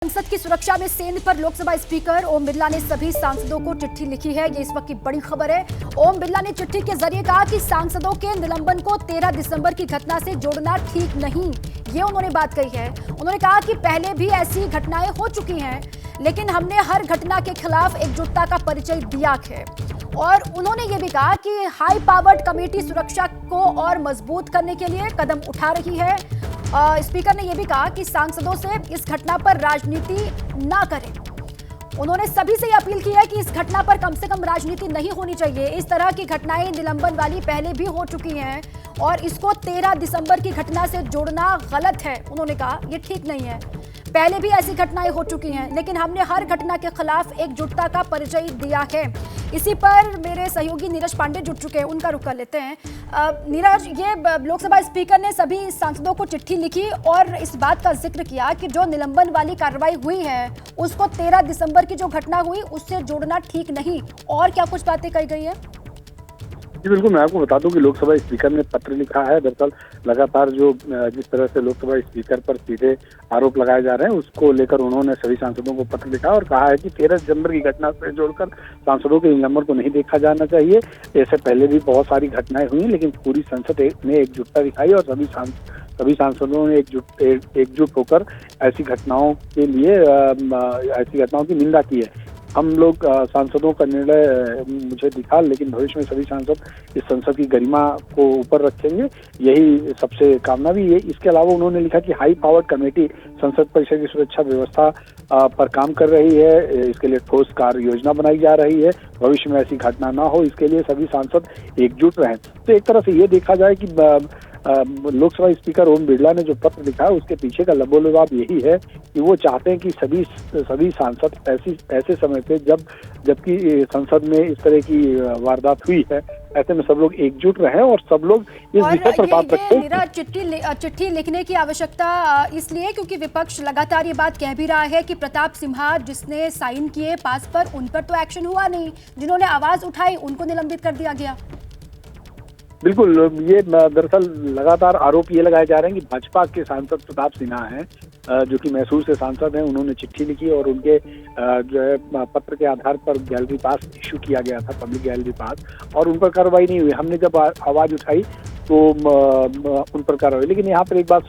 संसद की सुरक्षा में सेंध पर लोकसभा स्पीकर ओम बिरला ने सभी सांसदों को चिट्ठी लिखी है। ये इस वक्त की बड़ी खबर है। ओम बिरला ने चिट्ठी के जरिए कहा कि सांसदों के निलंबन को 13 दिसंबर की घटना से जोड़ना ठीक नहीं। ये उन्होंने बात कही है। उन्होंने कहा कि पहले भी ऐसी घटनाएं हो चुकी हैं, लेकिन हमने हर घटना के खिलाफ एकजुटता का परिचय दिया है। और उन्होंने ये भी कहा कि हाई पावर्ड कमेटी सुरक्षा को और मजबूत करने के लिए कदम उठा रही है। स्पीकर ने यह भी कहा कि सांसदों से इस घटना पर राजनीति ना करें। उन्होंने सभी से अपील की है कि इस घटना पर कम से कम राजनीति नहीं होनी चाहिए। इस तरह की घटनाएं निलंबन वाली पहले भी हो चुकी हैं और इसको 13 दिसंबर की घटना से जोड़ना गलत है। उन्होंने कहा यह ठीक नहीं है। पहले भी ऐसी घटनाएं हो चुकी हैं, लेकिन हमने हर घटना के खिलाफ एकजुटता का परिचय दिया है। इसी पर मेरे सहयोगी नीरज पांडे जुट चुके हैं, उनका रुख कर लेते हैं। नीरज, ये लोकसभा स्पीकर ने सभी सांसदों को चिट्ठी लिखी और इस बात का जिक्र किया कि जो निलंबन वाली कार्रवाई हुई है उसको 13 दिसंबर की जो घटना हुई उससे जोड़ना ठीक नहीं। और क्या कुछ बातें कही गई है? जी बिल्कुल, मैं आपको बता दूं कि लोकसभा स्पीकर ने पत्र लिखा है। दरअसल लगातार जो जिस तरह से लोकसभा स्पीकर पर सीधे आरोप लगाए जा रहे हैं उसको लेकर उन्होंने सभी सांसदों को पत्र लिखा और कहा है कि 13 दिसंबर की घटना से जोड़कर सांसदों के निलंबन को नहीं देखा जाना चाहिए। ऐसे पहले भी बहुत सारी घटनाएं हुई, लेकिन पूरी संसद ने एकजुटता दिखाई और सभी सांसदों ने एकजुट होकर ऐसी घटनाओं के लिए ऐसी घटनाओं की निंदा की है। हम लोग सांसदों का निर्णय मुझे दिखा, लेकिन भविष्य में सभी सांसद इस संसद की गरिमा को ऊपर रखेंगे, यही सबसे कामना भी है। इसके अलावा उन्होंने लिखा कि हाई पावर्ड कमेटी संसद परिसर की सुरक्षा व्यवस्था पर काम कर रही है। इसके लिए ठोस कार्य योजना बनाई जा रही है। भविष्य में ऐसी घटना ना हो, इसके लिए सभी सांसद एकजुट रहें। तो एक तरह से ये देखा जाए कि लोकसभा स्पीकर ओम बिरला ने जो पत्र लिखा है उसके पीछे का लबोलबाब यही है कि वो चाहते हैं कि सभी सांसद ऐसे समय पे जबकि संसद में इस तरह की वारदात हुई है, ऐसे में सब लोग एकजुट रहें और सब लोग इस विषय पर बात रखें। चिट्ठी लिखने की आवश्यकता इसलिए क्योंकि विपक्ष लगातार ये बात कह भी रहा है कि प्रताप सिम्हा जिसने साइन किए पास पर, उन पर तो एक्शन हुआ नहीं, जिन्होंने आवाज उठाई उनको निलंबित कर दिया गया। बिल्कुल, ये दरअसल लगातार आरोप ये लगाए जा रहे हैं कि भाजपा के सांसद प्रताप सिन्हा हैं, जो कि मैसूर से सांसद हैं। उन्होंने चिट्ठी लिखी और उनके जो है पत्र के आधार पर गैलरी पास इशू किया गया था, पब्लिक गैलरी पास, और उन पर कार्रवाई नहीं हुई। हमने जब आवाज उठाई तो उन पर कार्रवाई। लेकिन यहाँ पर एक बात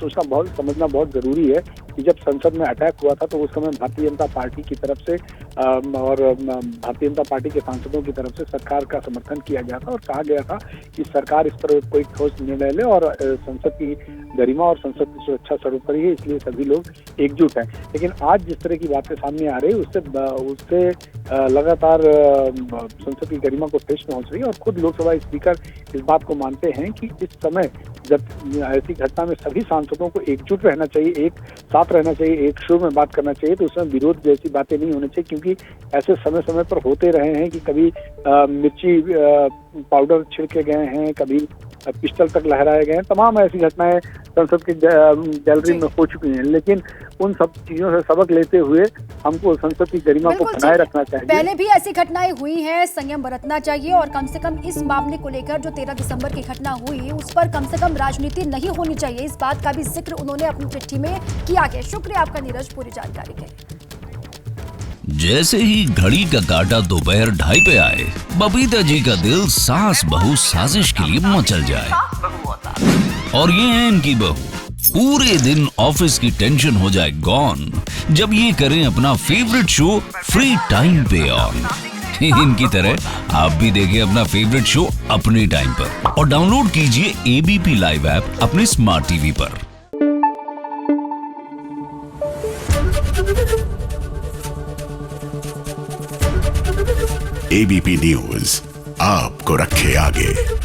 समझना बहुत जरूरी है कि जब संसद में अटैक हुआ था तो उस समय भारतीय जनता पार्टी की तरफ से और भारतीय जनता पार्टी के सांसदों की तरफ से सरकार का समर्थन किया गया था और कहा गया था कि सरकार इस पर कोई ठोस निर्णय ले और संसद की गरिमा और संसद की सुरक्षा सर्वोपरि है, इसलिए सभी लोग एकजुट हैं। लेकिन आज जिस तरह की बातें सामने आ रही है उससे लगातार संसद की गरिमा को ठेस पहुंच रही है और खुद लोकसभा स्पीकर इस बात को मानते हैं कि इस समय जब ऐसी घटना में सभी सांसदों को एकजुट रहना चाहिए, एक साथ रहना चाहिए, एक सुर में बात करना चाहिए, तो उसमें विरोध जैसी बातें नहीं होनी चाहिए। क्योंकि ऐसे समय समय पर होते रहे हैं कि कभी मिर्ची पाउडर छिड़के गए हैं, कभी पिस्टल तक लहराए गए हैं। तमाम ऐसी घटनाएं संसद की गैलरी में हो चुकी हैं, लेकिन उन सब चीजों से सबक लेते हुए हमको संसद की गरिमा को बनाए रखना चाहिए। पहले भी ऐसी घटनाएं हुई हैं, संयम बरतना चाहिए और कम से कम इस मामले को लेकर जो 13 दिसंबर की घटना हुई उस पर कम से कम राजनीति नहीं होनी चाहिए। इस बात का भी जिक्र उन्होंने अपनी चिट्ठी में किया है। शुक्रिया आपका नीरज, पूरी जानकारी के लिए। जैसे ही घड़ी का काटा दोपहर 2:30 पे आए, बबीता जी का दिल सास बहू साजिश के लिए मचल जाए। और ये है इनकी बहू, पूरे दिन ऑफिस की टेंशन हो जाए गॉन जब ये करें अपना फेवरेट शो फ्री टाइम पे ऑन। इनकी तरह आप भी देखिए अपना फेवरेट शो अपने टाइम पर और डाउनलोड कीजिए एबीपी लाइव ऐप अपने स्मार्ट टीवी पर। एबीपी न्यूज आपको रखे आगे।